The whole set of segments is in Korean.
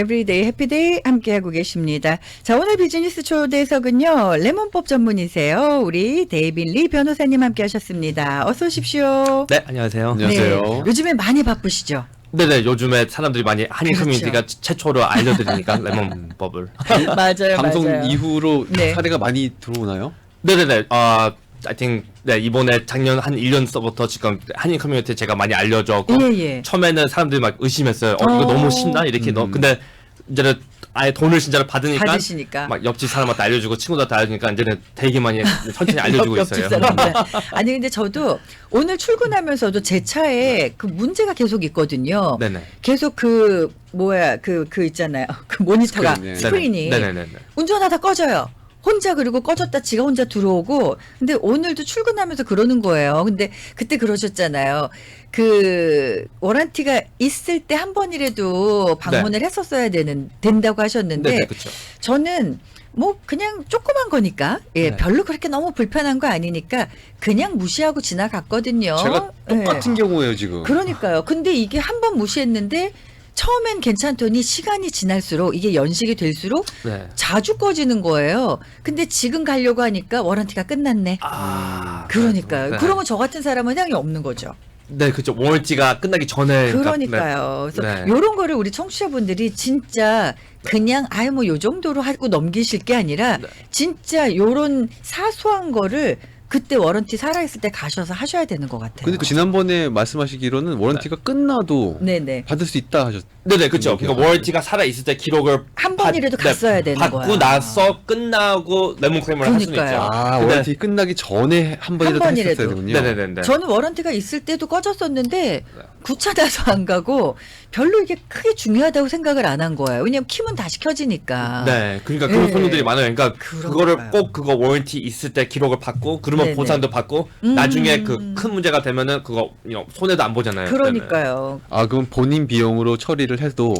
에브리데이 해피데이 함께하고 계십니다. 자, 오늘 비즈니스 초대석은요. 레몬법 전문이세요. 우리 데이빈 리 변호사님 함께하셨습니다. 어서 오십시오. 네, 안녕하세요. 안녕하세요. 네, 요즘에 많이 바쁘시죠? 네네, 요즘에 사람들이 많이 한인 그렇죠. 커뮤니티가 최초로 알려드리니까 레몬법을. 맞아요, 방송 맞아요. 이후로 네. 사례가 많이 들어오나요? 네네네, I think, 네, 이번에 작년 한 1년서부터 지금 한인 커뮤니티에 제가 많이 알려졌고, 예, 예. 처음에는 사람들이 막 의심했어요. 이거 너무 쉽나? 이렇게 근데 이제는 아예 돈을 진짜로 받으시니까. 막 옆집 사람한테 알려주고 친구들한테 알려주니까 이제는 되게 많이 천천히 알려주고 옆집 있어요. 사람들. 아니 근데 저도 오늘 출근하면서도 제 차에 그 문제가 계속 있거든요. 네네. 계속 그 뭐야 그 있잖아요. 그 모니터가 스크린, 네. 스크린이 네네네. 운전하다 꺼져요. 혼자 그리고 꺼졌다 지가 혼자 들어오고 근데 오늘도 출근하면서 그러는 거예요. 근데 그때 그러셨잖아요. 그 워런티가 있을 때 한 번이라도 방문을 했었어야 된다고 하셨는데 네네, 그쵸. 저는 뭐 그냥 조그만 거니까 예, 네. 별로 그렇게 너무 불편한 거 아니니까 그냥 무시하고 지나갔거든요. 제가 똑같은 예. 경우예요 지금. 그러니까요. 근데 이게 한 번 무시했는데 처음엔 괜찮더니 시간이 지날수록 이게 연식이 될수록 네. 자주 꺼지는 거예요. 근데 지금 가려고 하니까 워런티가 끝났네. 그러니까요. 네. 그러면 저 같은 사람은 그냥 없는 거죠. 네, 그쵸. 워런티가 끝나기 전에. 그러니까요. 그래서 네. 이런 거를 우리 청취자분들이 진짜 그냥 아유 뭐 요 정도로 하고 넘기실 게 아니라 네. 진짜 요런 사소한 거를 그때 워런티 살아있을 때 가셔서 하셔야 되는 것 같아요. 근데 지난번에 말씀하시기로는 워런티가 끝나도 네네. 받을 수 있다 하셨. 네네, 그쵸. 그러니까 워런티가 살아있을 때 기록을 한 번이라도 갔어야 되는 받고 거야. 나서 끝나고 레몬 클레임을 할 수는 그러니까요. 있죠. 아 근데- 워런티 끝나기 전에 한 번이라도 번이라도. 했었어야 되군요. 네네네. 저는 워런티가 있을 때도 꺼졌었는데 귀찮아서 안 가고 별로 이게 크게 중요하다고 생각을 안 한 거예요. 왜냐면 키면 다시 켜지니까. 네, 그러니까 그런 네. 손님들이 많아요. 그러니까 그러니까요. 그거를 꼭 그거 워런티 있을 때 기록을 받고 그러면 네네. 보상도 받고 나중에 그 큰 문제가 되면은 그거 손해도 안 보잖아요. 그러니까요. 아 그럼 본인 비용으로 처리를 해도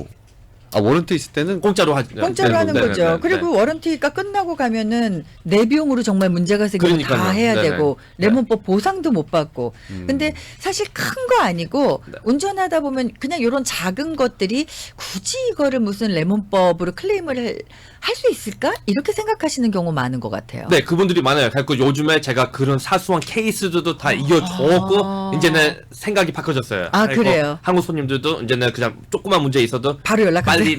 워런티 있을 때는 공짜로 하죠. 공짜로 네, 하는 네, 거죠. 네, 네. 그리고 워런티가 끝나고 가면은 내 비용으로 정말 문제가 생기면 다 그러니까요. 해야 네네. 되고 레몬법 보상도 못 받고. 근데 사실 큰 거 아니고 네. 운전하다 보면 그냥 이런 작은 것들이 굳이 이거를 무슨 레몬법으로 클레임을 할 수 있을까? 이렇게 생각하시는 경우 많은 것 같아요. 네, 그분들이 많아요. 그래서 요즘에 제가 그런 사소한 케이스들도 다 이겨줬고 이제는 생각이 바꿔졌어요. 아, 그리고 그래요? 한국 손님들도 이제는 그냥 조그만 문제 있어도 바로 연락하세요. 빨리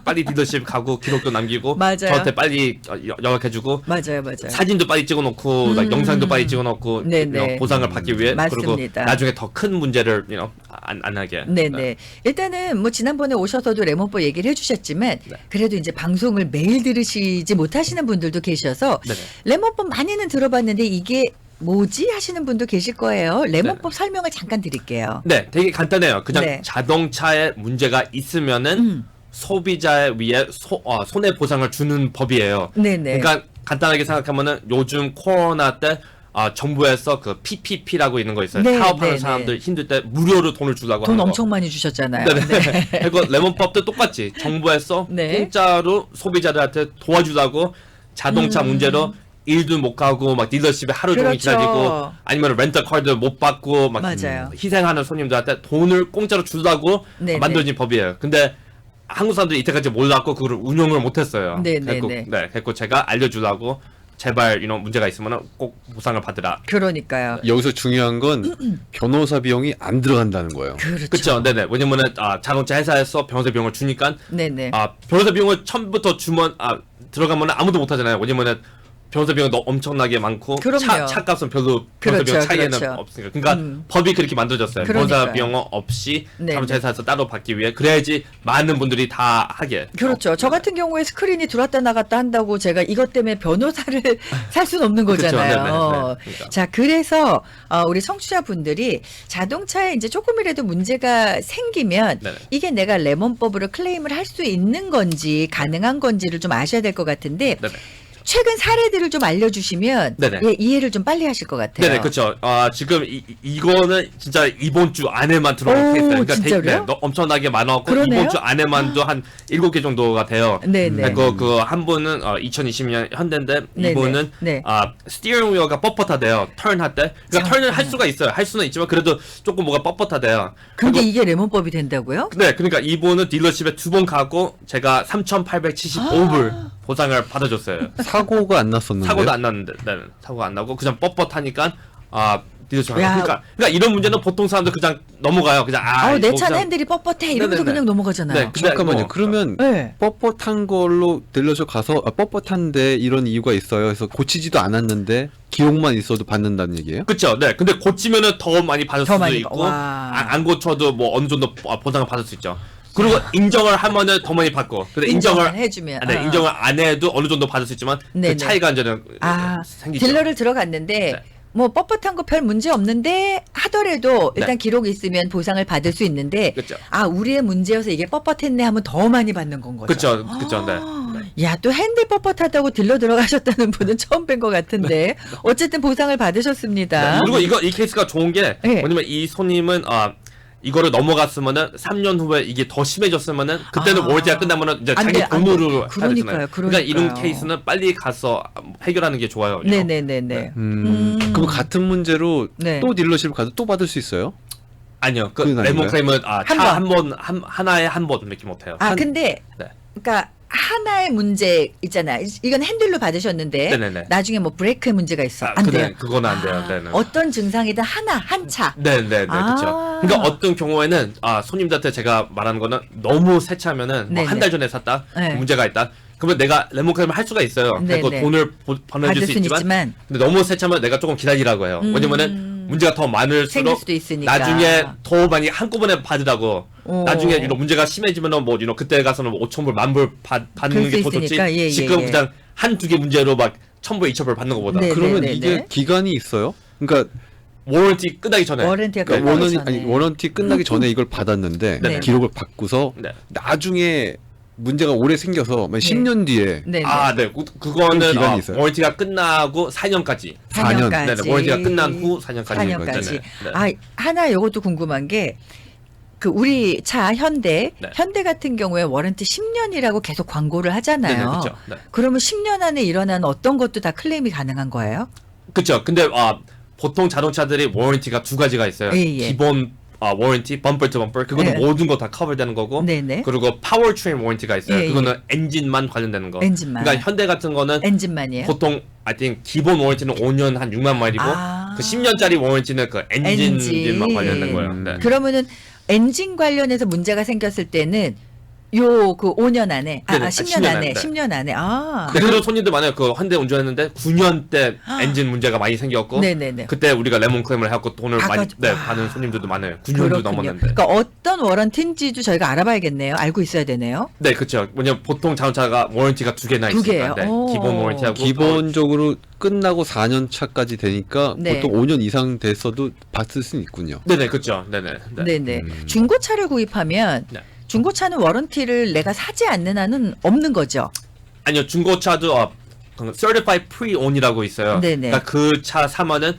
빨리 딜러십 가고 기록도 남기고 맞아요. 저한테 빨리 연락해주고 맞아요. 사진도 빨리 찍어놓고 영상도 빨리 찍어놓고 네네. 보상을 받기 위해 맞습니다. 그리고 나중에 더 큰 문제를 안 하게. 네네. 일단은 뭐 지난번에 오셔서도 레몬법 얘기를 해주셨지만 네. 그래도 이제 방송을 매일 들으시지 못하시는 분들도 계셔서 네네. 레몬법 많이는 들어봤는데 이게 뭐지 하시는 분도 계실 거예요. 레몬법 설명을 잠깐 드릴게요. 네, 되게 간단해요. 그냥 네. 자동차에 문제가 있으면은 소비자에 위해 손해 보상을 주는 법이에요. 네네. 그러니까 간단하게 생각하면은 요즘 코로나 때 정부에서 그 PPP라고 있는 거 있어요. 네, 사업하는 네, 사람들 힘들 때 무료로 돈을 주려고 돈 하는 거. 엄청 많이 주셨잖아요. 네네. 그리고 레몬법도 똑같이 정부에서 네. 공짜로 소비자들한테 도와주려고 자동차 문제로 일도 못 가고 막 딜러십에 하루 종일 그렇죠. 기다리고 아니면 렌터 카드 못 받고 막 맞아요. 희생하는 손님들한테 돈을 공짜로 주려고 네네. 만들어진 법이에요. 근데 한국 사람들이 이때까지 몰랐고 그걸 운용을 못했어요. 네네네. 그래서 제가 알려주려고 제발 이런 문제가 있으면 꼭 보상을 받으라. 그러니까요. 여기서 중요한 건 변호사 비용이 안 들어간다는 거예요. 그렇죠. 그렇죠. 네네. 왜냐면은 자동차 회사에서 변호사 비용을 주니까 네네. 변호사 비용을 처음부터 주면 들어가면 아무도 못 하잖아요. 왜냐면은 변호사 비용 너무 엄청나게 많고 그럼요. 차값은 별로 변호사 그렇죠, 비용 차이에는 그렇죠. 없으니까. 그러니까 법이 그렇게 만들어졌어요. 그러니까요. 변호사 비용 없이 네, 자동차 네. 회사에서 따로 받기 위해 그래야지 많은 분들이 다 하게. 그렇죠. 저 같은 경우에 스크린이 들어왔다 나갔다 한다고 제가 이것 때문에 변호사를 살 수는 없는 그렇죠. 거잖아요. 네네, 네. 그러니까. 자, 그래서 우리 청취자분들이 자동차에 이제 조금이라도 문제가 생기면 네네. 이게 내가 레몬법으로 클레임을 할 수 있는 건지 가능한 건지를 좀 아셔야 될 것 같은데 네네. 최근 사례들을 좀 알려주시면 네네. 예, 이해를 좀 빨리 하실 것 같아요. 네네, 그렇죠. 지금 이거는 진짜 이번 주 안에만 들어온 오, 케이스예요. 그러니까 진짜로요? 엄청나게 많았고 그러네요? 이번 주 안에만도 한 7개 정도가 돼요. 네네. 그한 분은 2020년 현대인데 네네. 이분은 네. 스티어링 휠가 뻣뻣하대요. 턴할 때. 그러니까 턴을 할 수가 있어요. 할 수는 있지만 그래도 조금 뭐가 뻣뻣하대요. 근데 그리고- 이게 레몬법이 된다고요? 네, 그러니까 이분은 딜러십에 2번 가고 제가 3,875불 보상을 받아줬어요. 사고가 안 났었는데. 사고도 안 났는데, 네, 사고가 안 나고 그냥 뻣뻣하니까 딜러십 야. 그러니까 이런 문제는 보통 사람들 그냥 넘어가요. 그냥 내 뭐 차는 그냥- 핸들이 뻣뻣해 이러면서 네네네. 그냥 넘어가잖아요. 네, 근데 잠깐만요. 뭐- 그러면 네. 뻣뻣한 걸로 딜러숍 가서 뻣뻣한데 이런 이유가 있어요. 그래서 고치지도 않았는데 기록만 있어도 받는다는 얘기예요? 그쵸. 네. 근데 고치면은 더 많이 받을 더 수도 많이 있고, 와. 안 고쳐도 뭐 어느 정도 보상을 받을 수 있죠. 그리고 인정을 하면은 더 많이 받고, 근데 인정을 해주면 네, 인정을 안 해도 어느 정도 받을 수 있지만 네네. 그 차이가 이제는 생기죠. 딜러를 들어갔는데 네. 뭐 뻣뻣한 거 별 문제 없는데 하더라도 일단 네. 기록이 있으면 보상을 받을 수 있는데 그쵸. 우리의 문제여서 이게 뻣뻣했네 하면 더 많이 받는 건 거죠. 그쵸, 그쵸, 네. 야, 또 핸들 뻣뻣하다고 딜러 들어가셨다는 분은 처음 뵌 것 같은데 어쨌든 보상을 받으셨습니다. 네. 그리고 이 케이스가 좋은 게 네. 뭐냐면 이 손님은 이거를 넘어갔으면은 3년 후에 이게 더 심해졌으면은 그때는 월티가 끝나면은 이제 안 자기 돼, 안 돼. 돈으로 해야 그러니까요, 되잖아요. 그러니까 이런 그러니까요. 케이스는 빨리 가서 해결하는 게 좋아요. 이거. 네네네네. 그럼 같은 문제로 네. 또 딜러십을 가도 또 받을 수 있어요? 아니요. 그 그건 레몬 아닌가요? 크레임은 한 차 한 번 하나에 한 번 몇개 못 해요. 근데 네. 그러니까 하나의 문제 있잖아. 이건 핸들로 받으셨는데 네네네. 나중에 뭐 브레이크 문제가 있어. 안 돼요. 그건 안 돼요. 네네. 어떤 증상이든 한 차. 네네네, 그렇죠. 그러니까 어떤 경우에는 손님들한테 제가 말하는 거는 너무 새 차면은 뭐 네네. 한 달 전에 샀다, 네. 문제가 있다. 그러면 내가 레몬크림을 할 수가 있어요. 그리고 네네. 돈을 보내줄 받을 수 수는 있지만, 있지만 근데 너무 새 차면 내가 조금 기다리라고 해요. 왜냐면은 문제가 더 생길 많을수록 수도 있으니까. 나중에 더 많이 한꺼번에 받으라고. 오. 나중에 문제가 심해지면은 뭐 그때 가서는 뭐 5,000불, 10,000불 받는 그럴 게 수 더 좋지. 있으니까, 예, 지금 예. 그냥 한두 개 문제로 막 1,000불, 2,000불 받는 것보다. 네. 그러면 네네네. 이게 기간이 있어요? 그러니까 워런티 끝나기 전에. 워런티가 네. 끝나기 원원이 전에. 워런티 끝나기 전에 이걸 받았는데 네. 기록을 바꾸서 네. 나중에 문제가 오래 생겨서 10년 뒤에 네. 네. 그거는 기간이 있어요? 워런티가 끝나고 4년까지. 4년까지. 네네. 워런티가 끝난 후 4년까지. 4년까지. 네네. 하나 요것도 궁금한 게 그 우리 차 현대 네. 현대 같은 경우에 워런티 10년이라고 계속 광고를 하잖아요. 네네, 그쵸. 네. 그러면 10년 안에 일어난 어떤 것도 다 클레임이 가능한 거예요? 그쵸. 근데 보통 자동차들이 워런티가 두 가지가 있어요. 예, 예. 기본 워런티, 범퍼 투 범퍼. 그거는 네. 모든 거 다 커버되는 거고. 네네. 그리고 파워 트레인 워런티가 있어요. 예, 예. 그거는 엔진만 관련되는 거. 엔진만. 그러니까 현대 같은 거는 엔진만이에요? 보통 I think 기본 워런티는 5년 한 6만 마일이고 그 10년짜리 워런티는 그 엔진만 관련된 거예요. 네. 그러면은 엔진 관련해서 문제가 생겼을 때는 요 그 5년 안에 네네. 10년 안에 네. 10년 안에 네, 그런 손님들 많아요. 그 현대 운전했는데 9년 때 엔진 문제가 많이 생겼고 네네네. 그때 우리가 레몬 클레임을 해갖고 돈을 많이 와. 받은 손님들도 많아요. 9년도 그렇군요. 넘었는데. 그러니까 어떤 워런티인지도 저희가 알아봐야겠네요. 알고 있어야 되네요. 네, 그렇죠. 왜냐면 보통 자동차가 워런티가 두 개나 두 있으니까. 개예요? 네, 오. 기본 워런티하고 기본적으로 끝나고 4년 차까지 되니까 네. 보통 5년 이상 됐어도 받을 수는 있군요. 네네, 그렇죠. 네네. 네. 네네. 중고차를 구입하면 네. 중고차는 워런티를 내가 사지 않는 한은 없는 거죠. 아니요, 중고차도 Certified Pre-Own이라고 있어요. 네네. 그러니까 그 차 사면은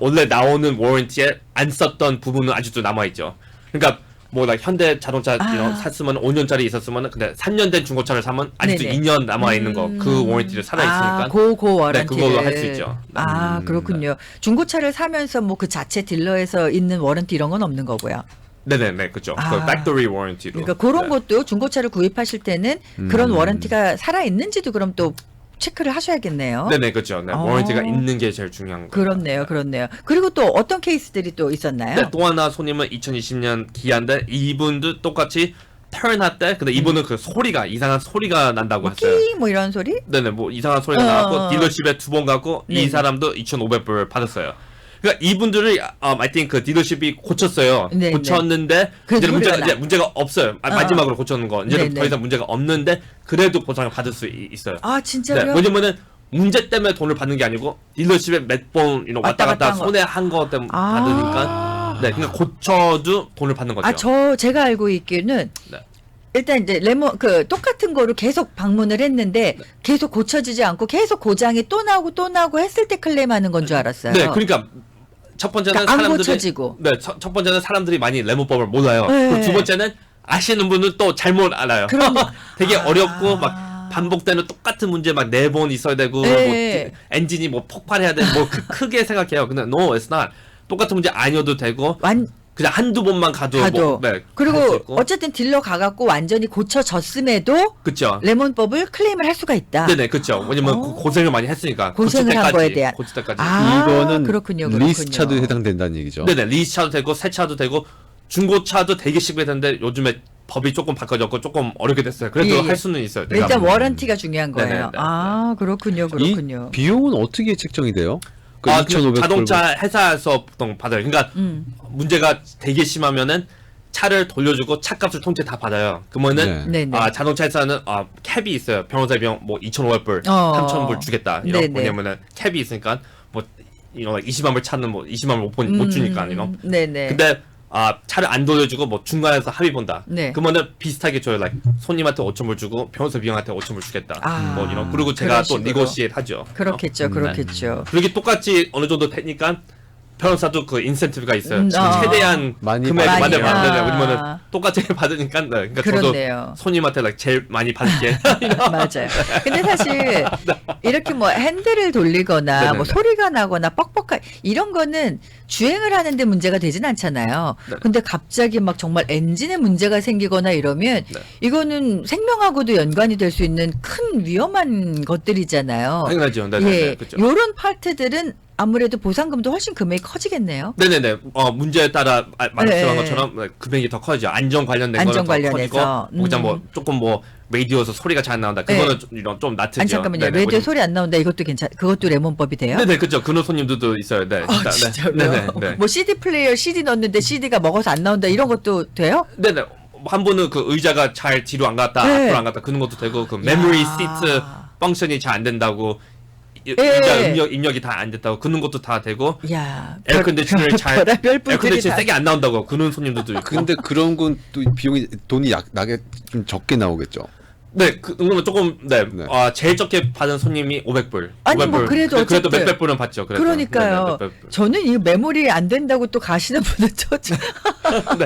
원래 나오는 워런티에 안 썼던 부분은 아직도 남아 있죠. 그러니까 뭐 현대 자동차 샀으면 5년짜리 있었으면 근데 3년 된 중고차를 사면 아직도 네네. 2년 남아 있는 거 그 워런티를 살아 있으니까. 고 워런티를. 네, 그걸로 할 수 있죠. 네. 그렇군요. 중고차를 사면서 뭐 그 자체 딜러에서 있는 워런티 이런 건 없는 거고요. 네네, 그렇죠. 그 factory warranty로. 그러니까 그런 네. 것도 중고차를 구입하실 때는 그런 워런티가 살아 있는지도 그럼 또 체크를 하셔야겠네요. 네네, 그렇죠. 네, 워런티가 있는 게 제일 중요한 거예요. 그렇네요, 그렇네요. 그리고 또 어떤 케이스들이 또 있었나요? 네, 또 하나 손님은 2020년 기아인데 이분도 똑같이 턴할 때 근데 이분은 그 소리가 이상한 소리가 난다고 했어요. 뭐 이런 소리? 네네, 뭐 이상한 소리가 나고 딜러십에 2번 가고 네네. 이 사람도 2,500불 받았어요. 그러니까 이분들이 I think 그 딜러십이 고쳤어요. 네네. 고쳤는데 그래도 이제 소리가 나. 문제가 없어요. 마지막으로 고쳤는 거 이제는 네네. 더 이상 문제가 없는데 그래도 보상을 받을 수 있어요. 진짜요? 네, 왜냐면은 문제 때문에 돈을 받는 게 아니고 딜러십에 몇 번 왔다 갔다 한 거. 손해 한 거 때문에 받으니까 네, 그러니까 고쳐도 돈을 받는 거죠. 제가 알고 있기는 네. 일단 이제 레몬 그 똑같은 거로 계속 방문을 했는데 계속 고쳐지지 않고 계속 고장이 또 나고 했을 때 클레임하는 건 줄 알았어요. 네, 그러니까 첫 번째는 그러니까 안 사람들이 고쳐지고. 네, 첫 번째는 사람들이 많이 레몬법을 몰라요. 네. 그리고 두 번째는 아시는 분은 또 잘못 알아요. 되게 어렵고 막 반복되는 똑같은 문제 막 4번 있어야 되고 네. 뭐 엔진이 뭐 폭발해야 되고 뭐 크게 생각해요. 근데 no, it's not. 똑같은 문제 아니어도 되고 그냥 한두 번만 가도 뭐, 네, 그리고 할수 있고. 어쨌든 딜러 가갖고 완전히 고쳐졌음에도 그쵸. 레몬법을 클레임을 할 수가 있다. 네네, 그쵸. 왜냐면 고생을 많이 했으니까. 고생을 한 거에 대한. 고칠 때까지. 이거는 그렇군요. 리스차도 해당된다는 얘기죠. 네네, 리스차도 되고 새 차도 되고 중고차도 되게 쉽게 되는데 요즘에 법이 조금 바꿔졌고 조금 어렵게 됐어요. 그래도 예, 예. 할 수는 있어요. 일단 내가. 워런티가 중요한 거예요. 네네네. 그렇군요. 이 비용은 어떻게 책정이 돼요? 그 2,500불. 자동차 회사에서 보통 받아요. 그러니까 문제가 되게 심하면은 차를 돌려주고 차값을 통째 다 받아요. 그러면은 네. 네네. 자동차 회사는 캡이 있어요. 변호사 비용 뭐 2,500불, 3,000불 주겠다. 이런 네네. 왜냐면은 캡이 있으니까 뭐 20만 불 차는 뭐 20만 불 못 주니까 이런. 네네. 근데 차를 안 돌려주고 뭐 중간에서 합의 본다. 네. 그러면은 비슷하게 줘요. like 손님한테 5,000불 주고 변호사 비용한테 5,000불 주겠다. 뭐 이런. 그리고 제가 그런 또 식으로. 니고시에이트 하죠. 그렇겠죠. 그렇겠죠. 그렇게 똑같이 어느 정도 되니까 변호사도 그 인센티브가 있어요. 아. 최대한 많이 금액 많이. 받으면 아. 왜냐면은 똑같이 받으니까 그러니까 그렇네요. 저도 손님한테 like 제일 많이 받을게. 맞아요. 근데 사실 이렇게 뭐 핸들을 돌리거나 네네네. 뭐 소리가 나거나 뻑뻑한 이런 거는 주행을 하는데 문제가 되진 않잖아요. 네. 근데 갑자기 막 정말 엔진에 문제가 생기거나 이러면 네. 이거는 생명하고도 연관이 될 수 있는 큰 위험한 것들이잖아요. 당연하죠. 네네. 예, 그렇죠. 요런 파트들은 아무래도 보상금도 훨씬 금액이 커지겠네요. 네네네. 문제에 따라 말씀한 네. 것처럼 금액이 더 커지죠. 안전 관련된 안전 거는 더 관련해서. 커지고, 그냥 뭐 조금 뭐 라디오에서 소리가 잘 나온다. 그거는 좀 낮죠. 아니 잠깐만요. 라디오 소리 안 나온다. 이것도 그것도 레몬법이 돼요? 네네, 그죠. 그런 손님들도 있어요. 네. 진짜. 진짜로요? 네네. 뭐 CD 플레이어 CD 넣었는데 CD가 먹어서 안 나온다 이런 것도 돼요? 네네. 한 분은 그 의자가 잘 뒤로 안 갔다, 네. 앞으로 안 갔다 그런 것도 되고, 그 메모리 시트 펑션이 잘 안 된다고, 예. 의자 입력이 다 안 됐다고 그런 것도 다 되고, 야, 에어컨디셔너를 잘 별의별 분들이 에어컨디셔너 다- 세게 안 나온다고 그런 손님들도 있고. 근데 그런 건 또 돈이 나게 좀 적게 나오겠죠. 네, 그거는 조금 네. 제일 적게 받은 손님이 500불. 아니, 뭐 500불. 그래도 그래도 어쨌든. 몇백 불은 받죠. 그래도. 그러니까요. 네네, 몇백 불. 저는 이 메모리 안 된다고 또 가시는 분은 네.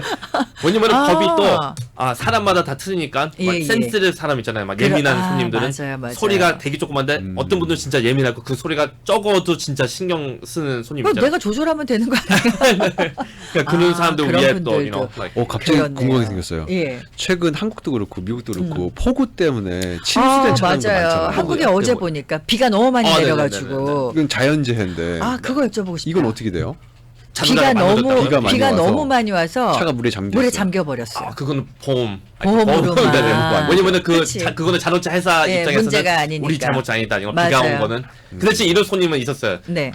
왜냐면 아. 법이 또 사람마다 다 틀리니까 예, 막 예. 센스를 사람 있잖아요. 막 예민한 아, 손님들은 맞아요. 소리가 되게 조그만데 어떤 분들은 진짜 예민하고 그 소리가 적어도 진짜 신경 쓰는 손님 그럼 있잖아요. 내가 조절하면 되는 거 아니에요? 그러니까 그런 사람들 그런 위해 또 분들도. 갑자기 그렇네요. 궁금하게 생겼어요. 예. 최근 한국도 그렇고 미국도 그렇고 폭우 때문에 침수된 차량도 맞아요. 많잖아요. 한국에 한국에. 어제 보니까 비가 너무 많이 네네네네네. 내려가지고 이건 자연재해인데 그거 여쭤보고 싶다. 이건 어떻게 돼요? 비가 너무 비가 많이 와서 너무 많이 와서 차가 물에 잠겨 버렸어요. 그거는 보험. 보험으로만. 네네. 왜냐면은 그치. 그거는 자동차 회사 네, 입장에서는 문제가 아니니까. 우리 잘못 아니다. 이거 비가 맞아요. 온 거는. 그 대신 이런 손님은 있었어요. 네.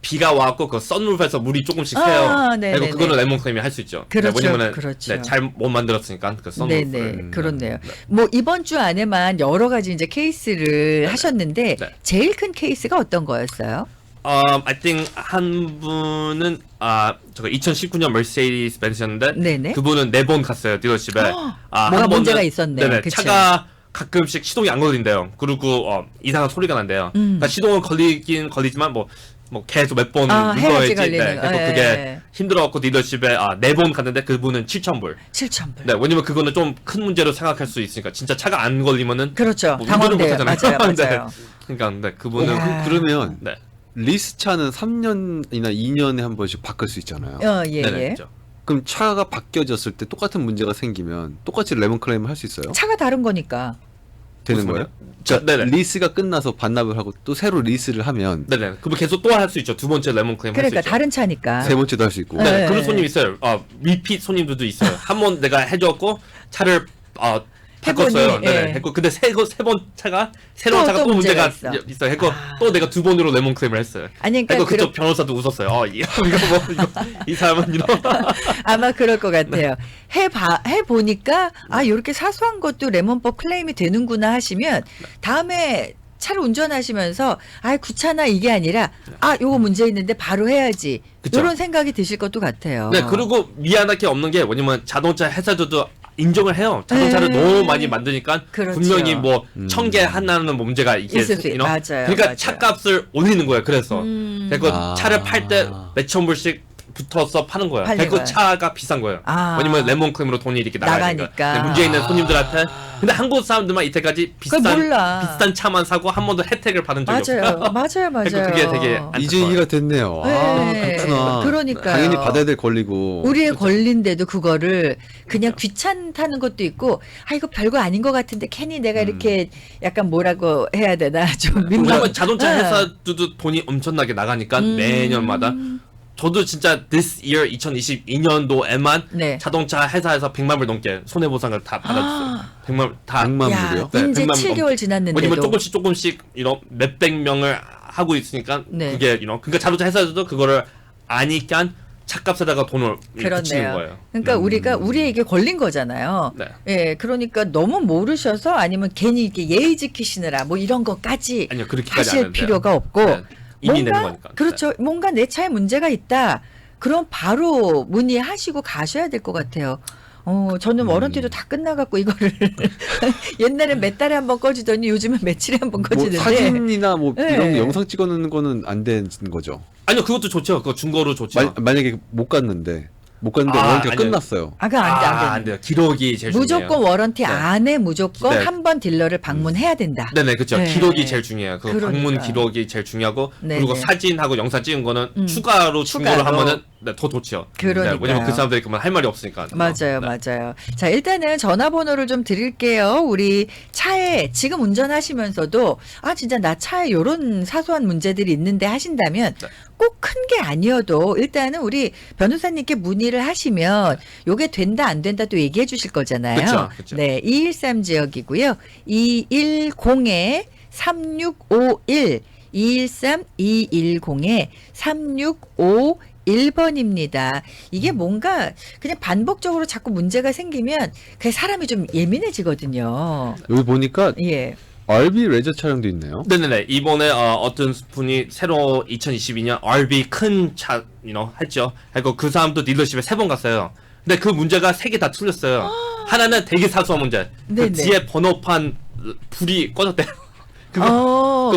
비가 와갖고 그 썬루프에서 물이 조금씩 새요. 네네네. 그리고 그거는 레몬 클레임이 할 수 있죠. 그렇죠, 왜냐면은 그렇죠. 잘 못 만들었으니까 그 썬루프. 네네, 그렇네요. 뭐 이번 주 안에만 여러 가지 이제 케이스를 하셨는데 네. 제일 큰 케이스가 어떤 거였어요? I think 한 분은 저거 2019년 머세디스 벤츠였는데 네네. 그분은 4번 갔어요 딜러십에. 뭐가 한 문제가 번은 있었네. 네네, 그쵸? 차가 가끔씩 시동이 안 걸린대요. 그리고 이상한 소리가 난대요. 그러니까 시동은 걸리긴 걸리지만 뭐 계속 몇 번 해야지 눌러야지. 걸리는 거. 그리고 예. 그게 힘들어갖고 딜러십에 4번 갔는데 그분은 7,000불. 7,000불. 네, 왜냐면 그거는 좀 큰 문제로 생각할 수 있으니까 진짜 차가 안 걸리면은 그렇죠. 뭐 당황돼요. 운전을 못 하잖아요. 맞아요. 네. 그러니까 그분은 야. 그러면 네. 리스 차는 3년이나 2년에 한 번씩 바꿀 수 있잖아요. 예, 네네, 예. 그렇죠. 그럼 차가 바뀌어졌을 때 똑같은 문제가 생기면 똑같이 레몬 클레임을 할 수 있어요? 차가 다른 거니까. 되는 무슨 거예요? 말이요? 네네. 리스가 끝나서 반납을 하고 또 새로 리스를 하면 네네. 그럼 계속 또 할 수 있죠. 두 번째 레몬 클레임 할 수 그러니까 있죠. 다른 차니까. 세 번째도 할 수 있고. 네, 네. 그런 손님 있어요. 리핏 손님들도 있어요. 한 번 내가 해줬고 차를 바꿨어요. 해보니, 네네. 예. 했고 근데 세 번 차가 새로운 차가 또 또 문제가 문제가 있어요. 했고 또 내가 2번으로 레몬 클레임을 했어요. 아니 그러니까 그러니까 그쪽 변호사도 웃었어요. 이 사람은 아마 그럴 것 같아요. 해 보니까 이렇게 사소한 것도 레몬법 클레임이 되는구나 하시면 다음에 차를 운전하시면서 귀찮아 이게 아니라 요거 문제 있는데 바로 해야지. 그쵸. 이런 생각이 드실 것도 같아요. 네, 그리고 미안할 게 없는 게 뭐냐면 자동차 회사들도 인정을 해요. 자동차를 네. 너무 많이 만드니까 그렇죠. 분명히 뭐 1000개 하나는 문제가 이게 있을 수 you know? 맞아요. 그러니까 맞아요. 차값을 올리는 거예요. 그래서 그리고 아. 차를 팔 때 몇천 불씩 붙어서 파는 거예요. 팔리는 그리고 거예요. 차가 비싼 거예요. 아. 왜냐면 레몬크림으로 돈이 이렇게 나가니까. 나가니까. 근데 문제 있는 손님들한테 근데 한국 사람들만 이때까지 그걸 몰라. 비싼 차만 사고 한 번도 혜택을 받은 적이 맞아요. 없어요. 맞아요. 그러니까 그게 되게 이제 이해가 됐네요. 네. 그렇구나. 그러니까요. 당연히 받아야 될 권리고. 우리의 권리인데도 그거를 그냥 그렇죠. 귀찮다는 것도 있고 아 이거 별거 아닌 것 같은데 괜히 내가 이렇게 약간 뭐라고 해야 되나 좀 민망. 왜냐면 자동차 네. 회사들도 돈이 엄청나게 나가니까 매년마다 저도 진짜 this year 2022년도에만 네. 자동차 회사에서 100만 불 넘게 손해보상을 다 받았어요. 100만 다 100만 야, 불이요? 네, 이제 100만 7개월 왜냐면 지났는데도 조금씩 몇백 명을 하고 있으니까 네. 그게 그러니까 자동차 회사들도 그거를 아니까 차값에다가 돈을 붙이는 그렇네요. 거예요. 그러니까 우리가 우리에게 걸린 거잖아요. 네. 예, 그러니까 너무 모르셔서 아니면 괜히 이렇게 예의 지키시느라 뭐 이런 것까지 아니요 그렇게까지 안 하실 했는데요. 필요가 없고 네, 이미 내는 뭔가 거니까. 그렇죠. 뭔가 내 차에 문제가 있다. 그럼 바로 문의하시고 가셔야 될 것 같아요. 저는 워런티도 다 끝나갖고 이거를 옛날엔 몇 달에 한 번 꺼지더니 요즘은 며칠에 한 번 뭐 꺼지는데 사진이나 뭐 네. 이런 거 영상 찍어놓는 거는 안 되는 거죠. 아니요 그것도 좋죠. 그거 중고로 좋죠. 만약에 못 갔는데 아, 워런티가 아니요. 끝났어요. 아, 그안 돼, 안 돼. 안 돼요. 기록이 제일 무조건 중요해요. 워런티 네. 안에 무조건 네. 한 번 딜러를 방문해야 된다. 네네 그렇죠. 네. 기록이 제일 중요해요. 그 그러니까. 방문 기록이 제일 중요하고 네네. 그리고 사진하고 영상 찍은 거는 추가로 중고로 추가로. 하면은 네, 더 좋죠. 그러니까요. 네, 왜냐면 그 사람들이 그만 할 말이 없으니까. 맞아요, 네. 맞아요. 자, 일단은 전화번호를 좀 드릴게요. 우리 차에 지금 운전하시면서도 아 진짜 나 차에 요런 사소한 문제들이 있는데 하신다면 네. 꼭 큰 게 아니어도 일단은 우리 변호사님께 문의를 하시면 요게 된다 안 된다 또 얘기해 주실 거잖아요. 그쵸, 그쵸. 네, 213 지역이고요. 210에 3651 213-210에 3651번입니다. 이게 뭔가 그냥 반복적으로 자꾸 문제가 생기면 그 사람이 좀 예민해지거든요. 여기 보니까 예. RB 레저 차량도 있네요. 네네네 이번에 어떤 분이 새로 2022년 RB 큰 차 했죠. 그리고 그 사람도 딜러십에 3번 갔어요. 근데 그 문제가 3개 다 틀렸어요. 하나는 되게 사소한 문제. 네네. 그 뒤에 번호판 불이 꺼졌대요.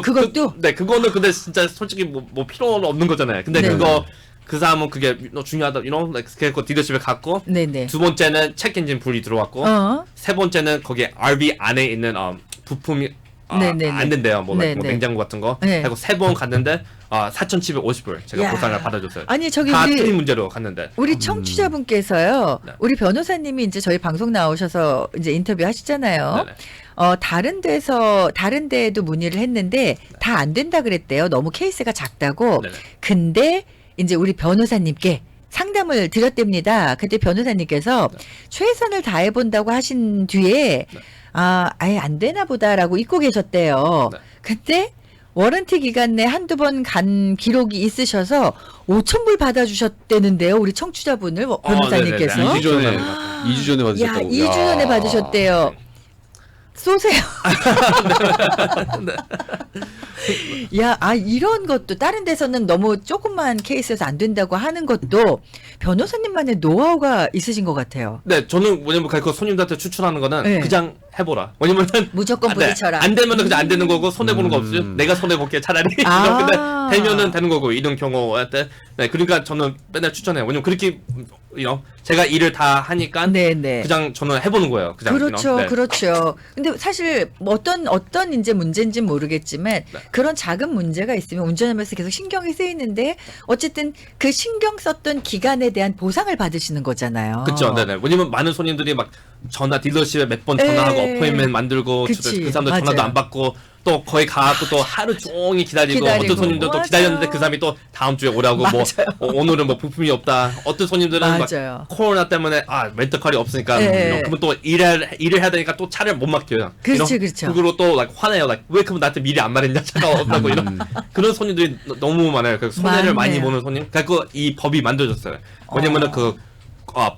그것도? 네 그거는 근데 진짜 솔직히 뭐 필요는 없는 거잖아요. 근데 네네. 그거 그 사람은 그게 중요하다, 그래서 딜러십에 갔고 네네. 두 번째는 체크 엔진 불이 들어왔고 세 번째는 거기 RB 안에 있는 부품이 네네네. 안 된대요. 뭐 네네. 냉장고 같은 거. 네. 그리고 3번 갔는데 4,750불 제가 야. 보상을 받아줬어요. 아니 저기 다 우리 틀린 문제로 갔는데. 우리 청취자분께서요. 네. 우리 변호사님이 이제 저희 방송 나오셔서 이제 인터뷰 하시잖아요. 네네. 다른 데에도 문의를 했는데 다 안 된다 그랬대요. 너무 케이스가 작다고. 네네. 근데 이제 우리 변호사님께 상담을 드렸답니다. 그때 변호사님께서 최선을 다해 본다고 하신 뒤에 아예 안 되나 보다라고 잊고 계셨대요. 네. 그때 워런티 기간 내 한두 번 간 기록이 있으셔서 5,000불 받아주셨대는데요. 우리 청취자분을 변호사님께서. 네네네. 2주 전에 아. 2주 전에 야, 받으셨다고. 2주 전에 받으셨대요. 쏘세요. 야, 이런 것도 다른 데서는 너무 조그만 케이스에서 안 된다고 하는 것도 변호사님만의 노하우가 있으신 것 같아요. 네, 저는 뭐냐면 그 손님들한테 추천하는 거는 네. 그냥 해보라. 왜냐면은 무조건 안 돼. 부딪혀라. 안 되면은 그냥 안 되는 거고 손해 보는 거 없어요. 내가 손해 볼게 차라리. 근데 되면은 되는 거고 이런 경우에 때. 네, 그러니까 저는 맨날 추천해요. 왜냐면 그렇게 제가 일을 다 하니까 네네. 그냥 저는 해보는 거예요. 그냥 그렇죠, 네. 그렇죠. 근데 사실 어떤 이제 문제인지는 모르겠지만 네. 그런 작은 문제가 있으면 운전하면서 계속 신경이 쓰이는데 어쨌든 그 신경 썼던 기간에 대한 보상을 받으시는 거잖아요. 그렇죠, 네네. 왜냐면 많은 손님들이 막 전화 딜러십에 몇 번 전화하고 에. 어포인트먼트 만들고 그치, 그 사람들 전화도 맞아요. 안 받고 또 거의 가고 또 하루 종일 기다리고 기다리고. 어떤 손님들 또 맞아요. 기다렸는데 그 사람이 또 다음 주에 오라고 뭐 오늘은 뭐 부품이 없다. 어떤 손님들은 맞아요. 막 코로나 때문에 렌터카이 없으니까 예. 그러면 또 일을 해야 되니까 또 차를 못 맡겨요. 그렇지, 그렇죠. 그리고 또 화내요. 왜 그럼 나한테 미리 안 말했냐 차가 없다고 이런 그런 손님들이 너무 많아요. 그 손해를 많이 많네요. 보는 손님. 그래서 이 법이 만들어졌어요. 왜냐면은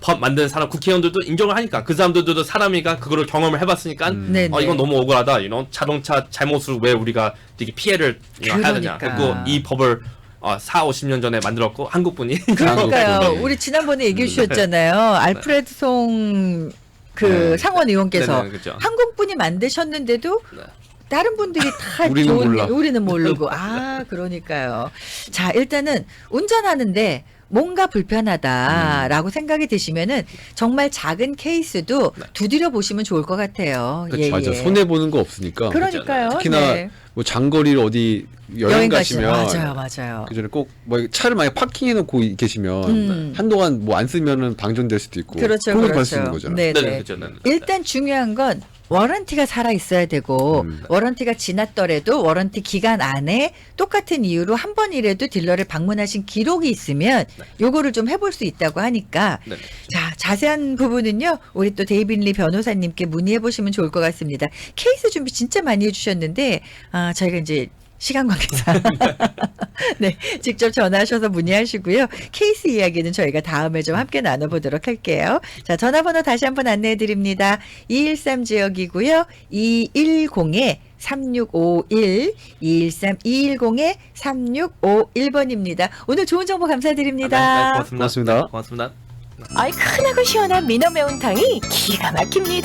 법 만든 사람 국회의원들도 인정을 하니까 그 사람들도 사람이가 그거를 경험을 해봤으니까 네네. 이건 너무 억울하다. 자동차 잘못을 왜 우리가 되게 피해를 해야 되냐. 그러니까. 그리고 이 법을 40-50년 전에 만들었고 한국 분이 그러니까요. 한국 분이. 우리 지난번에 얘기해 주셨잖아요. 알프레드 송 그 네. 상원 의원께서 네네, 그죠. 한국분이 만드셨는데도 네. 다른 분들이 다 우리는 좋은 몰라. 우리는 모르고 그러니까요. 자 일단은 운전하는데 뭔가 불편하다라고 생각이 드시면은 정말 작은 케이스도 두드려 보시면 좋을 것 같아요. 그렇죠. 맞아. 손해 보는 거 없으니까. 그러니까요. 특히나 네. 뭐 장거리를 어디 여행 가시면 맞아요. 그 전에 꼭 뭐 차를 만약 파킹해 놓고 계시면 한동안 뭐 안 쓰면은 방전될 수도 있고 그렇죠, 그런 거할 그렇죠. 수 있는 거잖아요. 네, 네, 네. 그죠. 네. 일단 중요한 건 워런티가 살아 있어야 되고 워런티가 지났더라도 워런티 기간 안에 똑같은 이유로 한 번이라도 딜러를 방문하신 기록이 있으면 요거를 좀 해볼 수 있다고 하니까 네. 자 자세한 부분은요 우리 또 데이빈리 변호사님께 문의해 보시면 좋을 것 같습니다. 케이스 준비 진짜 많이 해주셨는데 저희가 이제 시간 관계상 네 직접 전화하셔서 문의하시고요. 케이스 이야기는 저희가 다음에 좀 함께 나눠보도록 할게요. 자 전화번호 다시 한번 안내해 드립니다. 213 지역이고요. 210-3651 213-210-3651번입니다. 오늘 좋은 정보 감사드립니다. 네, 고맙습니다. 고맙습니다. 고맙습니다. 아이 큰하고 시원한 민어 매운탕이 기가 막힙니다.